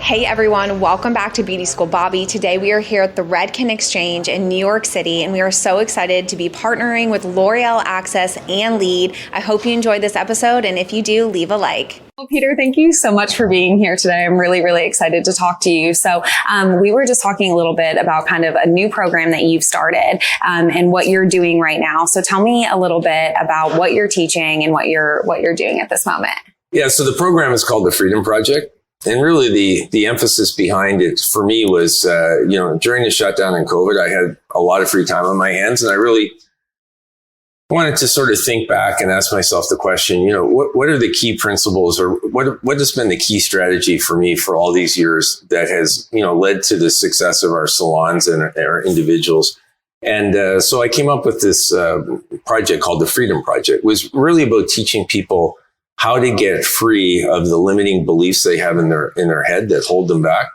Hey everyone, welcome back to Beauty School Bobby. Today we are here at the Redken Exchange in New York City, and we are so excited to be partnering with L'Oreal Access and Lead. I hope you enjoyed this episode, and if you do, leave a like. Well, Peter, thank you so much for being here today. I'm really, really excited to talk to you. So we were just talking a little bit about kind of a new program that you've started and what you're doing right now. So tell me a little bit about what you're teaching and what you're doing at this moment. Yeah, so the program is called the Freedom Project. And really the emphasis behind it for me was, during the shutdown in COVID, I had a lot of free time on my hands, and I really wanted to sort of think back and ask myself the question, what are the key principles, or what has been the key strategy for me for all these years that has, led to the success of our salons and our individuals. And so I came up with this project called the Freedom Project. It was really about teaching people how to get free of the limiting beliefs they have in their head that hold them back,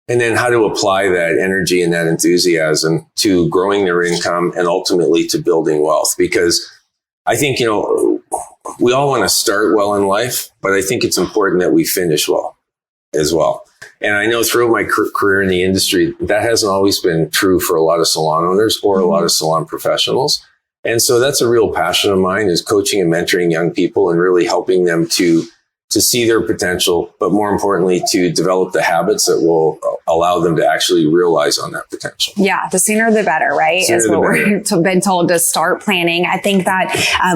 and then how to apply that energy and that enthusiasm to growing their income and ultimately to building wealth. Because I think, we all want to start well in life, but I think it's important that we finish well as well. And I know throughout my career in the industry, that hasn't always been true for a lot of salon owners or a lot of salon professionals. And so that's a real passion of mine, is coaching and mentoring young people and really helping them to see their potential, but more importantly, to develop the habits that will allow them to actually realize on that potential. Yeah, the sooner the better, right? Is what we're been told to start planning. I think that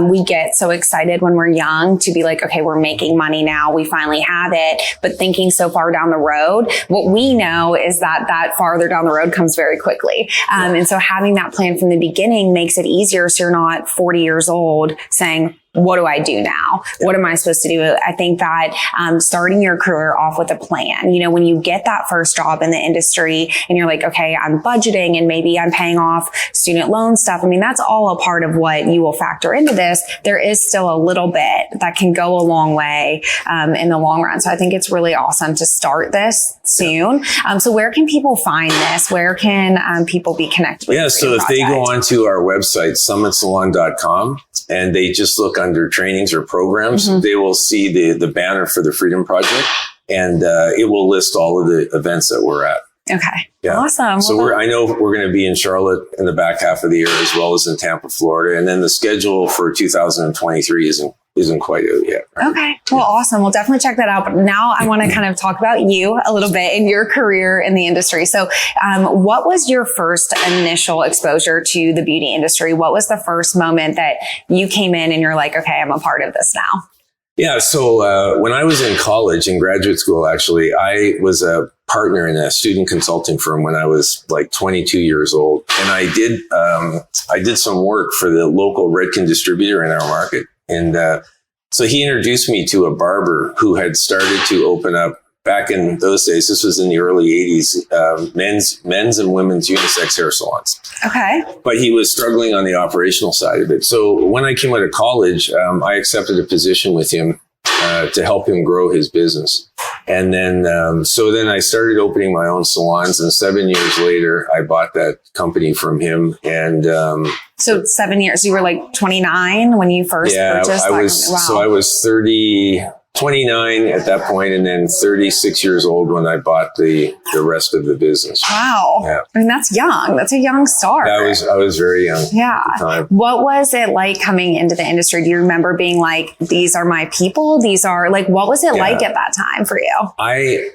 we get so excited when we're young to be like, okay, we're making money now. We finally have it. But thinking so far down the road, what we know is that farther down the road comes very quickly. And so having that plan from the beginning makes it easier. So you're not 40 years old saying, what do I do now? What am I supposed to do? I think that starting your career off with a plan, when you get that first job in the industry and you're like, okay, I'm budgeting and maybe I'm paying off student loan stuff. I mean, that's all a part of what you will factor into this. There is still a little bit that can go a long way in the long run. So I think it's really awesome to start this soon. So where can people find this? Where can people be connected with so if they go onto our website, summitsalon.com, and they just look under trainings or programs, they will see the banner for the Freedom Project, and it will list all of the events that we're at. Okay. Yeah. Awesome. So I know we're going to be in Charlotte in the back half of the year, as well as in Tampa, Florida. And then the schedule for 2023 isn't quite out yet. Right? Okay. Well, awesome. We'll definitely check that out. But now I want to kind of talk about you a little bit in your career in the industry. So what was your first initial exposure to the beauty industry? What was the first moment that you came in and you're like, okay, I'm a part of this now? Yeah. So when I was in college, in graduate school, actually, I was a partner in a student consulting firm when I was like 22 years old. And I did some work for the local Redken distributor in our market. And so he introduced me to a barber who had started to open up, back in those days, this was in the early 80s, men's and women's unisex hair salons. Okay. But he was struggling on the operational side of it. So when I came out of college, I accepted a position with him to help him grow his business. And then, then I started opening my own salons, and 7 years later, I bought that company from him. And, so 7 years, you were like 29 when you first purchased? So I was 29 at that point, and then 36 years old when I bought the rest of the business. Wow. Yeah. I mean, that's young. That's a young start. I was very young. Yeah. At the time. What was it like coming into the industry? Do you remember being like, these are my people? These are like, what was it like at that time for you?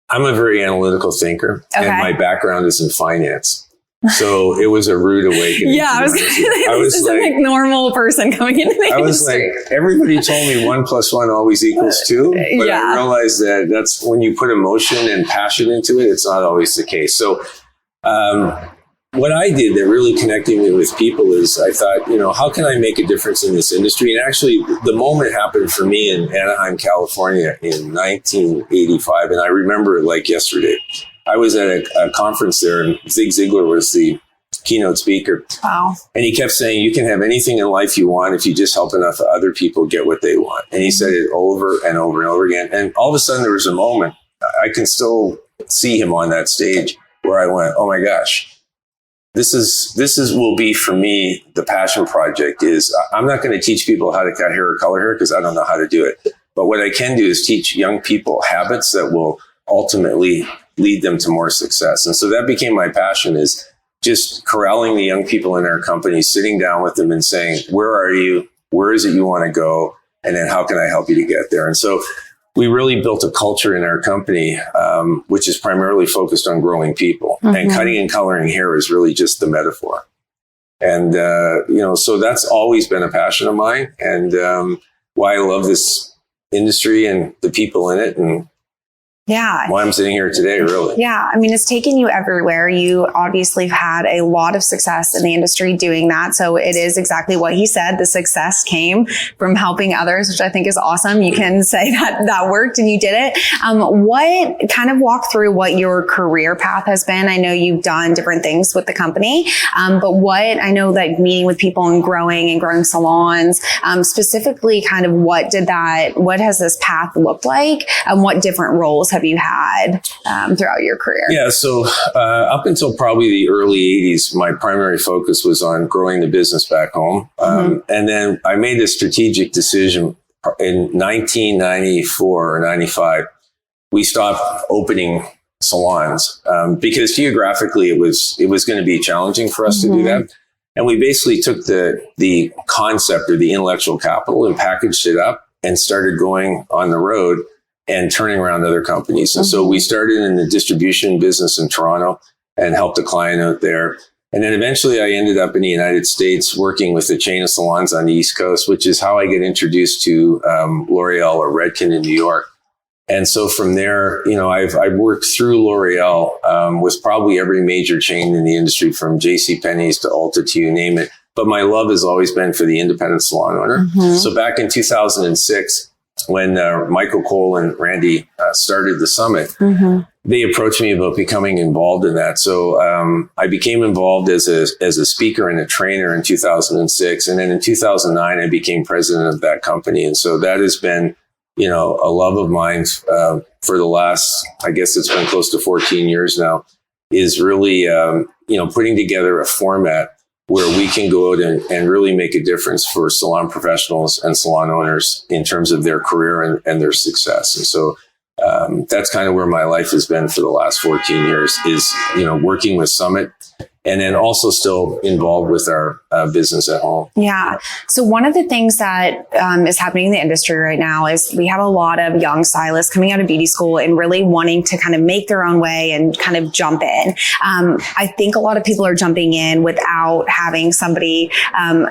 I'm a very analytical thinker, and my background is in finance. So it was a rude awakening. Yeah, I was like normal person coming into the industry. I was like, everybody told me 1 + 1 always equals 2. But I realized that that's when you put emotion and passion into it, it's not always the case. So what I did that really connected me with people is I thought, how can I make a difference in this industry? And actually, the moment happened for me in Anaheim, California in 1985. And I remember it like yesterday. I was at a conference there, and Zig Ziglar was the keynote speaker. Wow. And he kept saying, you can have anything in life you want if you just help enough other people get what they want. And he said it over and over and over again. And all of a sudden there was a moment, I can still see him on that stage, where I went, oh my gosh, this will be for me, the passion project is I'm not going to teach people how to cut hair or color hair because I don't know how to do it. But what I can do is teach young people habits that will ultimately lead them to more success. And so that became my passion, is just corralling the young people in our company, sitting down with them and saying, where are you? Where is it you want to go? And then how can I help you to get there? And so we really built a culture in our company, which is primarily focused on growing people. And cutting and coloring hair is really just the metaphor. And, so that's always been a passion of mine, and why I love this industry and the people in it, and why I'm sitting here today, really. Yeah. I mean, it's taken you everywhere. You obviously have had a lot of success in the industry doing that. So it is exactly what he said. The success came from helping others, which I think is awesome. You can say that worked and you did it. What kind of walk through what your career path has been? I know you've done different things with the company, but I know that meeting with people and growing salons, specifically kind of what has this path looked like, and what different roles have you had throughout your career? Yeah, so up until probably the early 80s, my primary focus was on growing the business back home. And then I made a strategic decision in 1994 or 95. We stopped opening salons because geographically it was going to be challenging for us to do that. And we basically took the concept or the intellectual capital and packaged it up and started going on the road and turning around other companies. And so we started in the distribution business in Toronto and helped a client out there. And then eventually I ended up in the United States working with a chain of salons on the East Coast, which is how I get introduced to L'Oreal or Redken in New York. And so from there, I've worked through L'Oreal with probably every major chain in the industry, from JCPenney's to Ulta to you name it. But my love has always been for the independent salon owner. So back in 2006, when Michael Cole and Randy started the summit, they approached me about becoming involved in that. So I became involved as a speaker and a trainer in 2006. And then in 2009, I became president of that company. And so that has been, a love of mine for the last, I guess it's been close to 14 years now, is really, putting together a format where we can go out and really make a difference for salon professionals and salon owners in terms of their career and their success. And so that's kind of where my life has been for the last 14 years, is, working with Summit, and then also still involved with our business at home. Yeah. So one of the things that is happening in the industry right now is we have a lot of young stylists coming out of beauty school and really wanting to kind of make their own way and kind of jump in. I think a lot of people are jumping in without having somebody,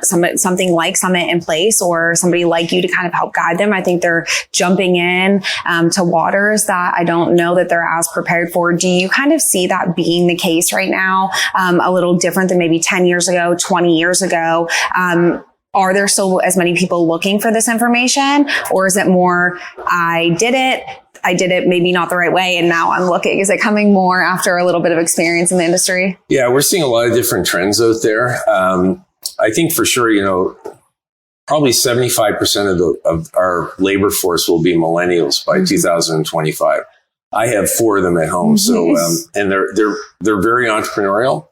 something like Summit in place, or somebody like you to kind of help guide them. I think they're jumping in to waters that I don't know that they're as prepared for. Do you kind of see that being the case right now? A little different than maybe 10 years ago, 20 years ago? Are there still as many people looking for this information? Or is it more, I did it maybe not the right way, and now I'm looking? Is it coming more after a little bit of experience in the industry? Yeah, we're seeing a lot of different trends out there. I think for sure, probably 75% of our labor force will be millennials by 2025. I have 4 of them at home. So, and they're very entrepreneurial.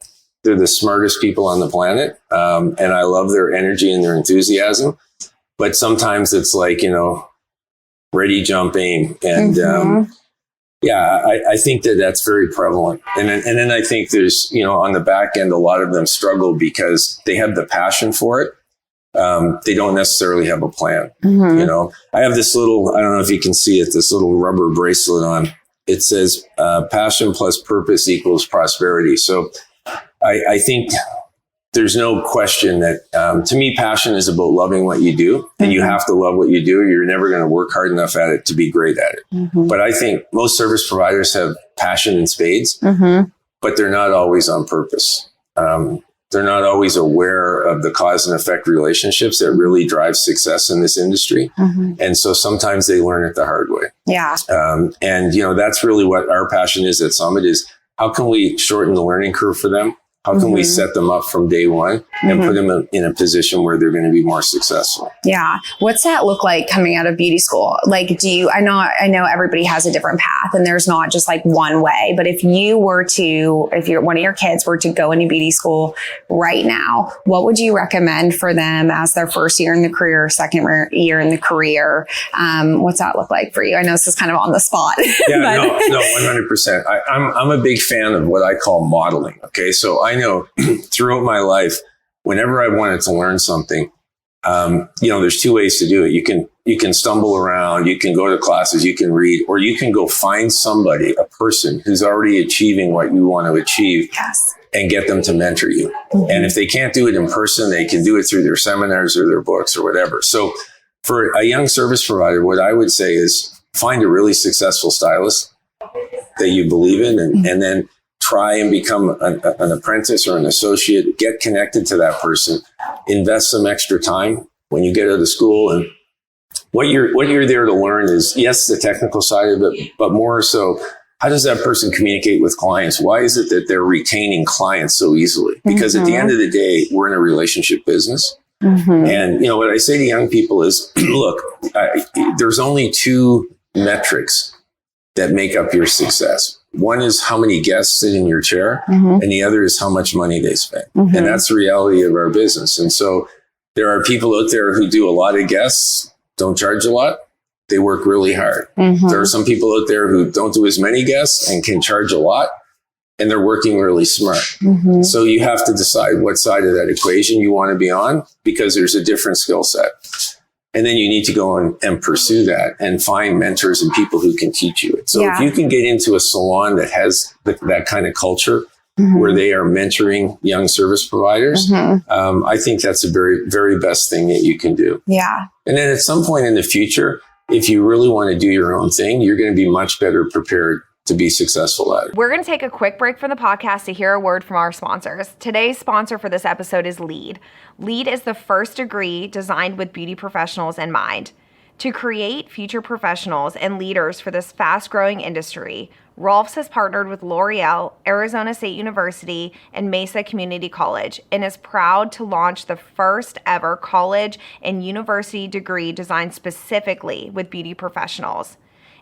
They're the smartest people on the planet. And I love their energy and their enthusiasm. But sometimes it's like, ready, jump, aim. And I think that's very prevalent. And then I think there's, on the back end, a lot of them struggle because they have the passion for it. They don't necessarily have a plan. I have this little, I don't know if you can see it, this little rubber bracelet on. It says passion plus purpose equals prosperity. So I think there's no question that, to me, passion is about loving what you do, and you have to love what you do. You're never going to work hard enough at it to be great at it. But I think most service providers have passion in spades, but they're not always on purpose. They're not always aware of the cause and effect relationships that really drive success in this industry. And so sometimes they learn it the hard way. Yeah. And that's really what our passion is at Summit, is how can we shorten the learning curve for them? How can we set them up from day one and put them in a position where they're going to be more successful? Yeah. What's that look like coming out of beauty school? Like, I know everybody has a different path and there's not just like one way, but if one of your kids were to go into beauty school right now, what would you recommend for them as their first year in the career, second year in the career? What's that look like for you? I know this is kind of on the spot. Yeah, no, 100%. I'm a big fan of what I call modeling. Okay. So I know throughout my life, whenever I wanted to learn something, there's two ways to do it. You can stumble around, you can go to classes, you can read, or you can go find somebody, a person who's already achieving what you want to achieve. Yes. And get them to mentor you. And if they can't do it in person, they can do it through their seminars or their books or whatever. So for a young service provider, what I would say is find a really successful stylist that you believe in and then try and become an apprentice or an associate, get connected to that person, invest some extra time when you get out of school. And what you're there to learn is, yes, the technical side of it, but more so, how does that person communicate with clients? Why is it that they're retaining clients so easily? Because at the end of the day, we're in a relationship business. And, what I say to young people is, look, there's only two metrics that make up your success. One is how many guests sit in your chair, and the other is how much money they spend. And that's the reality of our business. And so there are people out there who do a lot of guests, don't charge a lot. They work really hard. There are some people out there who don't do as many guests and can charge a lot, and they're working really smart. So you have to decide what side of that equation you want to be on, because there's a different skill set. And then you need to go and pursue that and find mentors and people who can teach you it. So if you can get into a salon that has that kind of culture where they are mentoring young service providers, I think that's the very, very best thing that you can do. Yeah. And then at some point in the future, if you really want to do your own thing, you're going to be much better prepared to be successful at it. We're going to take a quick break from the podcast to hear a word from our sponsors. Today's sponsor for this episode is LEAD. LEAD is the first degree designed with beauty professionals in mind. To create future professionals and leaders for this fast-growing industry, Rolfs has partnered with L'Oreal, Arizona State University, and Mesa Community College, and is proud to launch the first ever college and university degree designed specifically with beauty professionals.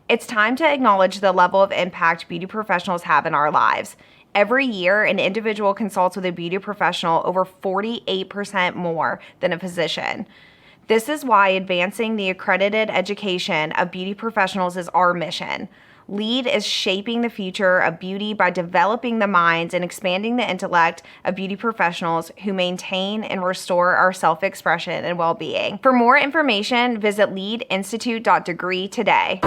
It's time to acknowledge the level of impact beauty professionals have in our lives. Every year, an individual consults with a beauty professional over 48% more than a physician. This is why advancing the accredited education of beauty professionals is our mission. LEAD is shaping the future of beauty by developing the minds and expanding the intellect of beauty professionals who maintain and restore our self-expression and well-being. For more information, visit leadinstitute.degree today.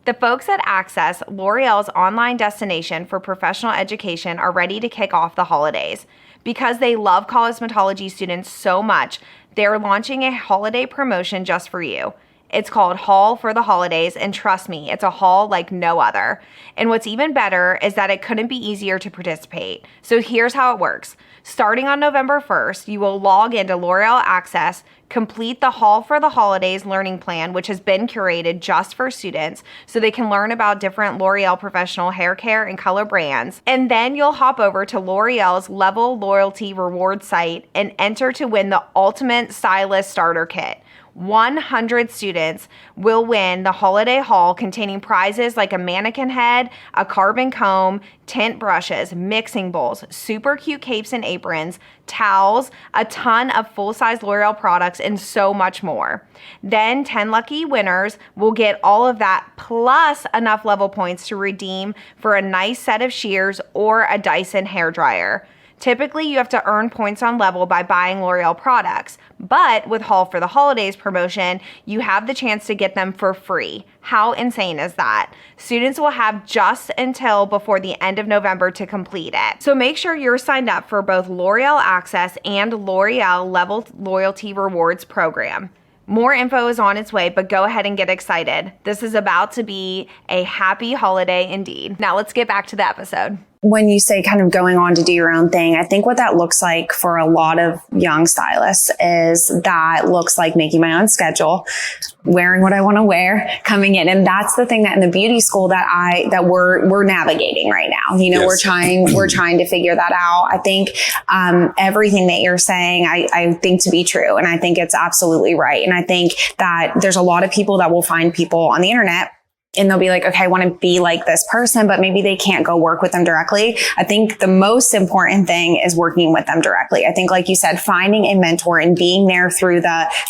The folks at Access, L'Oreal's online destination for professional education, are ready to kick off the holidays. Because they love cosmetology students so much, they're launching a holiday promotion just for you. It's called Haul for the Holidays, and trust me, it's a haul like no other. And what's even better is that it couldn't be easier to participate. So here's how it works. Starting on November 1st, you will log into L'Oreal Access, complete the Haul for the Holidays learning plan, which has been curated just for students so they can learn about different L'Oreal professional hair care and color brands. And then you'll hop over to L'Oreal's Level Loyalty Reward site and enter to win the Ultimate Stylist Starter Kit. 100 students will win the holiday haul containing prizes like a mannequin head, a carbon comb, tint brushes, mixing bowls, super cute capes and aprons, towels, a ton of full-size L'Oreal products, and so much more. Then 10 lucky winners will get all of that plus enough level points to redeem for a nice set of shears or a Dyson hairdryer. Typically, you have to earn points on level by buying L'Oreal products. But with Haul for the Holidays promotion, you have the chance to get them for free. How insane is that? Students will have just until before the end of November to complete it. So make sure you're signed up for both L'Oreal Access and L'Oreal Level Loyalty Rewards program. More info is on its way, but go ahead and get excited. This is about to be a happy holiday indeed. Now let's get back to the episode. When you say kind of going on to do your own thing, I think what that looks like for a lot of young stylists is that looks like making my own schedule, wearing what I want to wear, coming in. And that's the thing that in the beauty school that we're navigating right now. You know, Yes. we're trying to figure that out. I think, everything that you're saying, I think to be true. And I think it's absolutely right. And I think that there's a lot of people that will find people on the internet and they'll be like, okay, I want to be like this person, but maybe they can't go work with them directly. I think the most important thing is working with them directly. I think, like you said, finding a mentor and being there through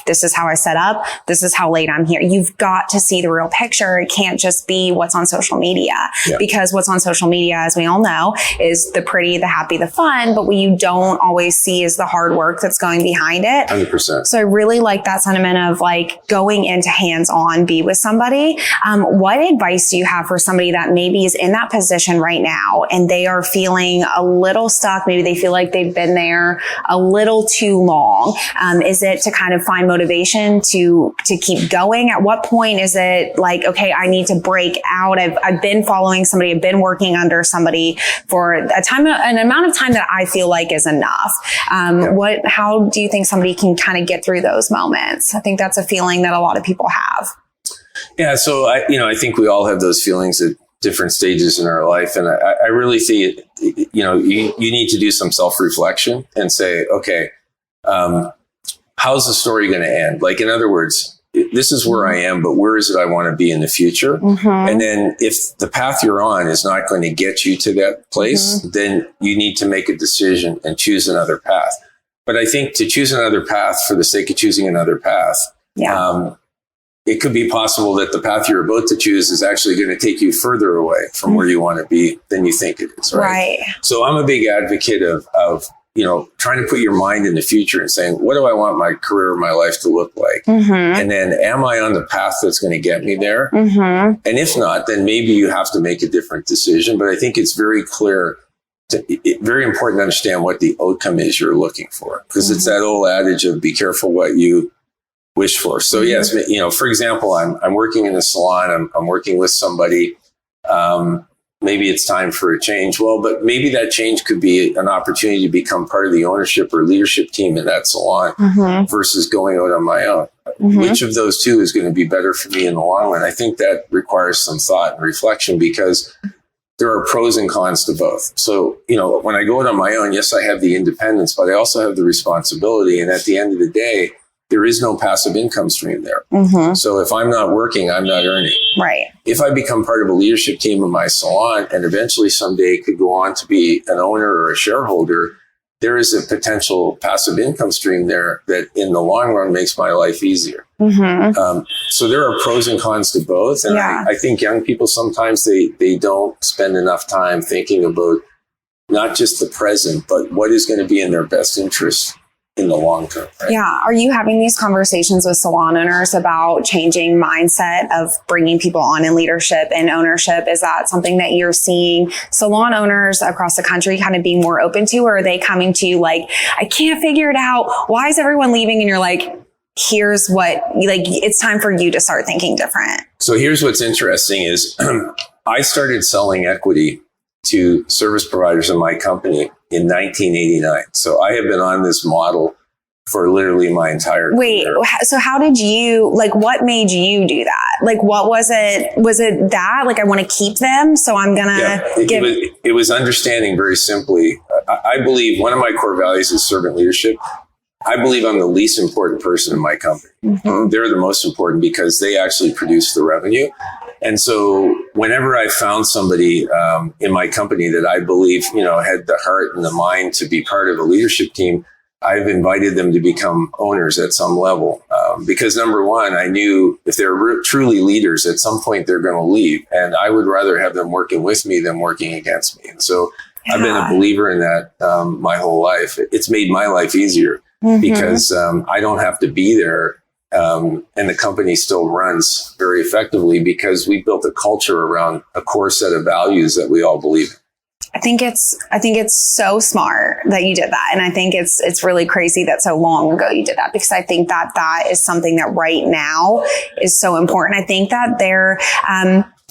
this is how I set up. This is how late I'm here. You've got to see the real picture. It can't just be what's on social media, because what's on social media, as we all know, is the pretty, the happy, the fun. But what you don't always see is the hard work that's going behind it. 100%. So I really like that sentiment of like going into hands-on, be with somebody. What advice do you have for somebody that maybe is in that position right now and they are feeling a little stuck? Maybe they feel like they've been there a little too long. Is it to kind of find motivation to keep going? At what point is it like, okay, I need to break out? I've been following somebody, I've been working under somebody for an amount of time that I feel like is enough. How do you think somebody can kind of get through those moments? I think that's a feeling that a lot of people have. Yeah. So I think we all have those feelings at different stages in our life. And I really think, you need to do some self-reflection and say, okay, how's the story going to end? Like, in other words, this is where I am, but where is it I want to be in the future? Mm-hmm. And then if the path you're on is not going to get you to that place, then you need to make a decision and choose another path. But I think to choose another path for the sake of choosing another path, it could be possible that the path you're about to choose is actually going to take you further away from where you want to be than you think it is. Right. So I'm a big advocate of trying to put your mind in the future and saying, what do I want my career, my life to look like? Mm-hmm. And then am I on the path that's going to get me there? Mm-hmm. And if not, then maybe you have to make a different decision. But I think it's very very important to understand what the outcome is you're looking for, because it's that old adage of be careful what you wish for. So yes, for example, I'm working in a salon. I'm working with somebody. Maybe it's time for a change. Well, but maybe that change could be an opportunity to become part of the ownership or leadership team in that salon versus going out on my own. Mm-hmm. Which of those two is going to be better for me in the long run? I think that requires some thought and reflection, because there are pros and cons to both. So, when I go out on my own, yes, I have the independence, but I also have the responsibility. And at the end of the day, there is no passive income stream there. Mm-hmm. So if I'm not working, I'm not earning. Right. If I become part of a leadership team in my salon and eventually someday could go on to be an owner or a shareholder, there is a potential passive income stream there that in the long run makes my life easier. Mm-hmm. So there are pros and cons to both. And I think young people, sometimes they don't spend enough time thinking about not just the present, but what is going to be in their best interest in the long term. Right? Yeah. Are you having these conversations with salon owners about changing mindset of bringing people on in leadership and ownership? Is that something that you're seeing salon owners across the country kind of being more open to, or are they coming to you like, I can't figure it out. Why is everyone leaving? And you're like, here's what, it's time for you to start thinking different. So here's what's interesting is I started selling equity to service providers in my company in 1989. So I have been on this model for literally my entire career. So how did you, what made you do that? What was it? Was it that, I want to keep them, so I'm going to give... It was understanding very simply. I believe one of my core values is servant leadership. I believe I'm the least important person in my company. Mm-hmm. They're the most important because they actually produce the revenue. And so whenever I found somebody in my company that I believe, had the heart and the mind to be part of a leadership team, I've invited them to become owners at some level. Because number one, I knew if they're truly leaders, at some point they're going to leave. And I would rather have them working with me than working against me. And so I've been a believer in that my whole life. It's made my life easier because I don't have to be there. And the company still runs very effectively because we built a culture around a core set of values that we all believe in. I think it's so smart that you did that. And I think it's really crazy that so long ago you did that, because I think that is something that right now is so important. I think that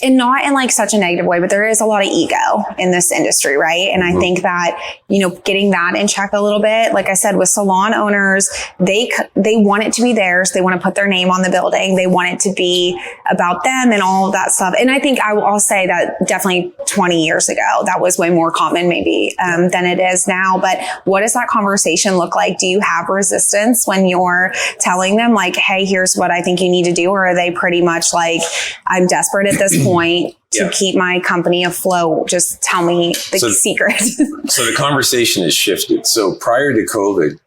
and not in like such a negative way, but there is a lot of ego in this industry, right? And I think that, getting that in check a little bit, like I said, with salon owners, they want it to be theirs. They want to put their name on the building. They want it to be about them and all of that stuff. And I think I'll say that definitely 20 years ago, that was way more common maybe than it is now. But what does that conversation look like? Do you have resistance when you're telling them like, hey, here's what I think you need to do? Or are they pretty much like, I'm desperate at this point to keep my company afloat? Just tell me the secret. So the conversation has shifted. So prior to COVID,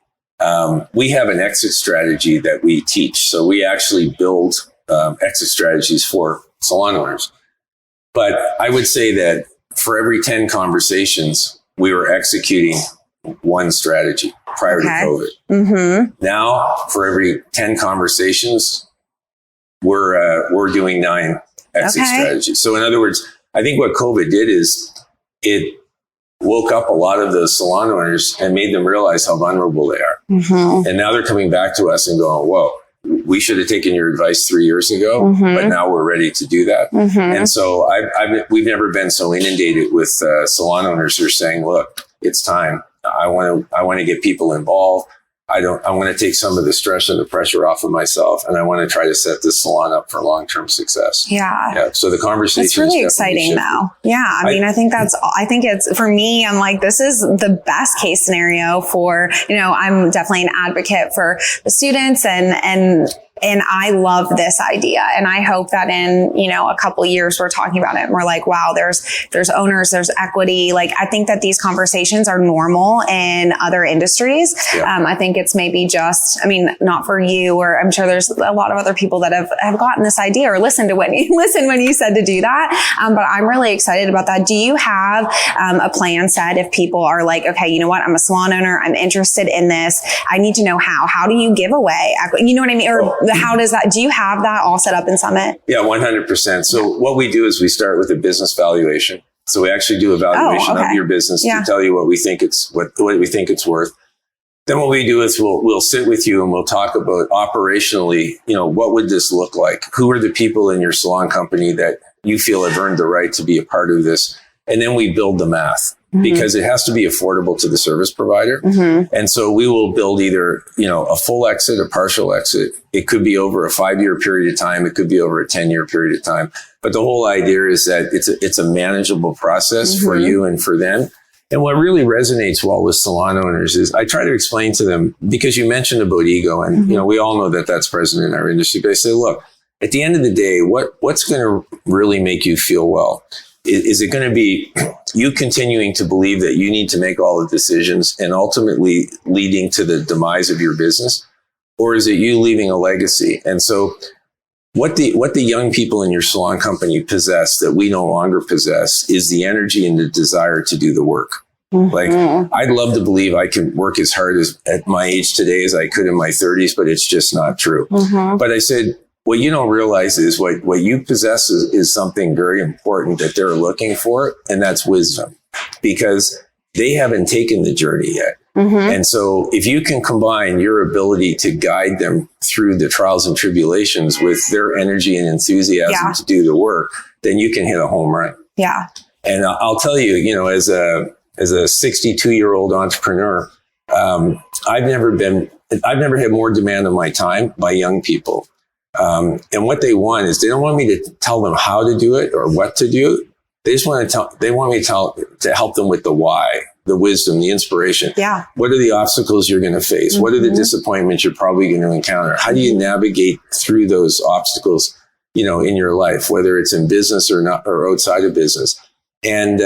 we have an exit strategy that we teach. So we actually build exit strategies for salon owners. But I would say that for every 10 conversations, we were executing one strategy prior to COVID. Now, for every 10 conversations, we're doing 9 exit strategies. So in other words, I think what COVID did is it woke up a lot of the salon owners and made them realize how vulnerable they are. And now they're coming back to us and going, whoa, we should have taken your advice 3 years ago, but now we're ready to do that. And so we've never been so inundated with salon owners who are saying, look, it's time. I want to get people involved. I want to take some of the stress and the pressure off of myself, and I want to try to set this salon up for long-term success. Yeah. So the conversation is really exciting though. Yeah. I think it's, for me, I'm like, this is the best case scenario for, I'm definitely an advocate for the students and I love this idea. And I hope that in, a couple of years, we're talking about it and we're like, wow, there's owners, there's equity. Like, I think that these conversations are normal in other industries. I think it's maybe not for you, or I'm sure there's a lot of other people that have gotten this idea or listened when you said to do that. But I'm really excited about that. Do you have a plan set if people are like, okay, you know what? I'm a salon owner. I'm interested in this. I need to know how do you give away equity? You know what I mean? Or how does that, do you have that all set up in Summit? Yeah, 100%. So what we do is we start with a business valuation. So we actually do a valuation of your business to tell you what we think it's worth. Then what we do is we'll sit with you and we'll talk about operationally, what would this look like? Who are the people in your salon company that you feel have earned the right to be a part of this? And then we build the math. Because it has to be affordable to the service provider. And so we will build either, a full exit, a partial exit. It could be over a 5-year period of time. It could be over a 10-year period of time. But the whole idea is that it's a manageable process for you and for them. And what really resonates well with salon owners is I try to explain to them, because you mentioned about ego and, we all know that that's present in our industry. But I say, look, at the end of the day, what's going to really make you feel well? Is it going to be you continuing to believe that you need to make all the decisions and ultimately leading to the demise of your business? Or is it you leaving a legacy? And so what the young people in your salon company possess that we no longer possess is the energy and the desire to do the work. Like, I'd love to believe I can work as hard at my age today as I could in my 30s, but it's just not true. But I said, what you don't realize is what you possess is something very important that they're looking for, and that's wisdom, because they haven't taken the journey yet. And so if you can combine your ability to guide them through the trials and tribulations with their energy and enthusiasm to do the work, then you can hit a home run. Yeah. And I'll tell you, as a 62-year-old entrepreneur, I've never had more demand on my time by young people. And what they want is, they don't want me to tell them how to do it or what to do. They just want me to help them with the why, the wisdom, the inspiration. Yeah. What are the obstacles you're going to face? What are the disappointments you're probably going to encounter? How do you navigate through those obstacles, in your life, whether it's in business or not, or outside of business? And,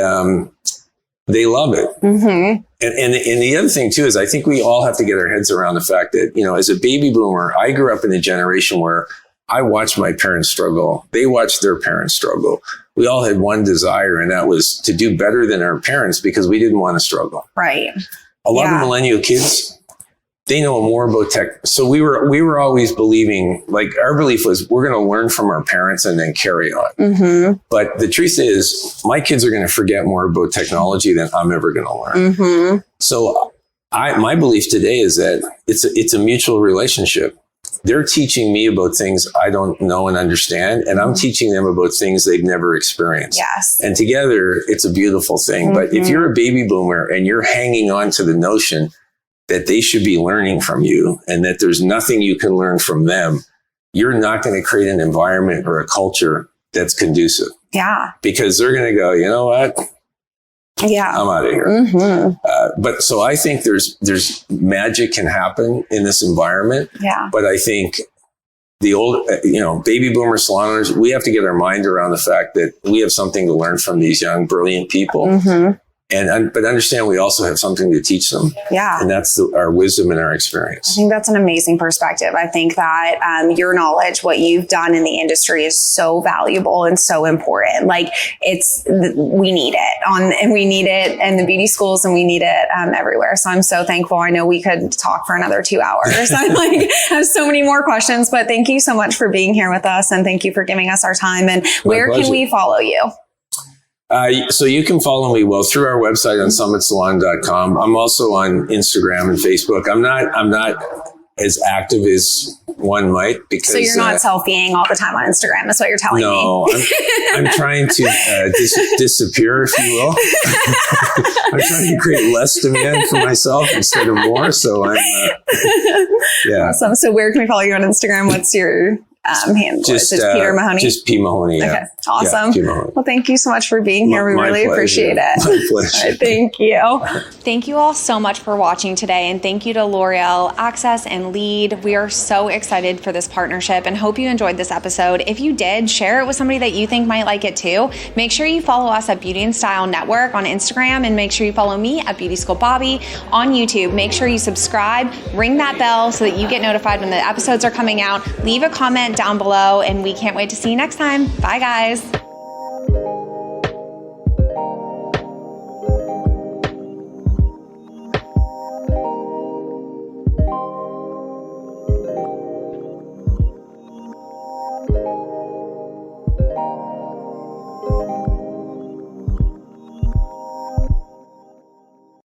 they love it. And the other thing too, is I think we all have to get our heads around the fact that, as a baby boomer, I grew up in a generation where I watched my parents struggle. They watched their parents struggle. we all had one desire, and that was to do better than our parents because we didn't want to struggle. Right. A lot of millennial kids, they know more about tech. So we were always believing, like, our belief was we're going to learn from our parents and then carry on. Mm-hmm. But the truth is, my kids are going to forget more about technology than I'm ever going to learn. Mm-hmm. So my belief today is that it's a mutual relationship. They're teaching me about things I don't know and understand, and I'm teaching them about things they've never experienced. Yes. And together, it's a beautiful thing. Mm-hmm. But if you're a baby boomer and you're hanging on to the notion that they should be learning from you and that there's nothing you can learn from them, you're not going to create an environment or a culture that's conducive. Yeah. Because they're going to go, you know what? Yeah. I'm out of here. Mm-hmm. But so I think there's magic can happen in this environment. Yeah. But I think the old, baby boomer salon owners, we have to get our mind around the fact that we have something to learn from these young, brilliant people. Mm-hmm. But understand we also have something to teach them. Yeah. And that's our wisdom and our experience. I think that's an amazing perspective. I think that your knowledge, what you've done in the industry is so valuable and so important. Like we need it and we need it in the beauty schools and we need it everywhere. So I'm so thankful. I know we could talk for another 2 hours. I have so many more questions, but thank you so much for being here with us. And thank you for giving us our time. And where can we follow you? So you can follow me through our website on summitsalon.com. I'm also on Instagram and Facebook. I'm not as active as one might because. So you're not selfieing all the time on Instagram. That's what you're telling me. No, I'm trying to disappear, if you will. I'm trying to create less demand for myself instead of more. So I'm, yeah. Awesome. So where can we follow you on Instagram? What's your handle? Is it Peter Mahoney? Just P Mahoney. Yeah. Okay. Awesome. Yeah, well, thank you so much for being here. We really appreciate it. My pleasure. Right, thank you. Thank you all so much for watching today. And thank you to L'Oreal Access and Lead. We are so excited for this partnership and hope you enjoyed this episode. If you did, share it with somebody that you think might like it too. Make sure you follow us at Beauty and Style Network on Instagram, and make sure you follow me at Beauty School Bobby on YouTube. Make sure you subscribe, ring that bell so that you get notified when the episodes are coming out. Leave a comment down below, and we can't wait to see you next time. Bye, guys.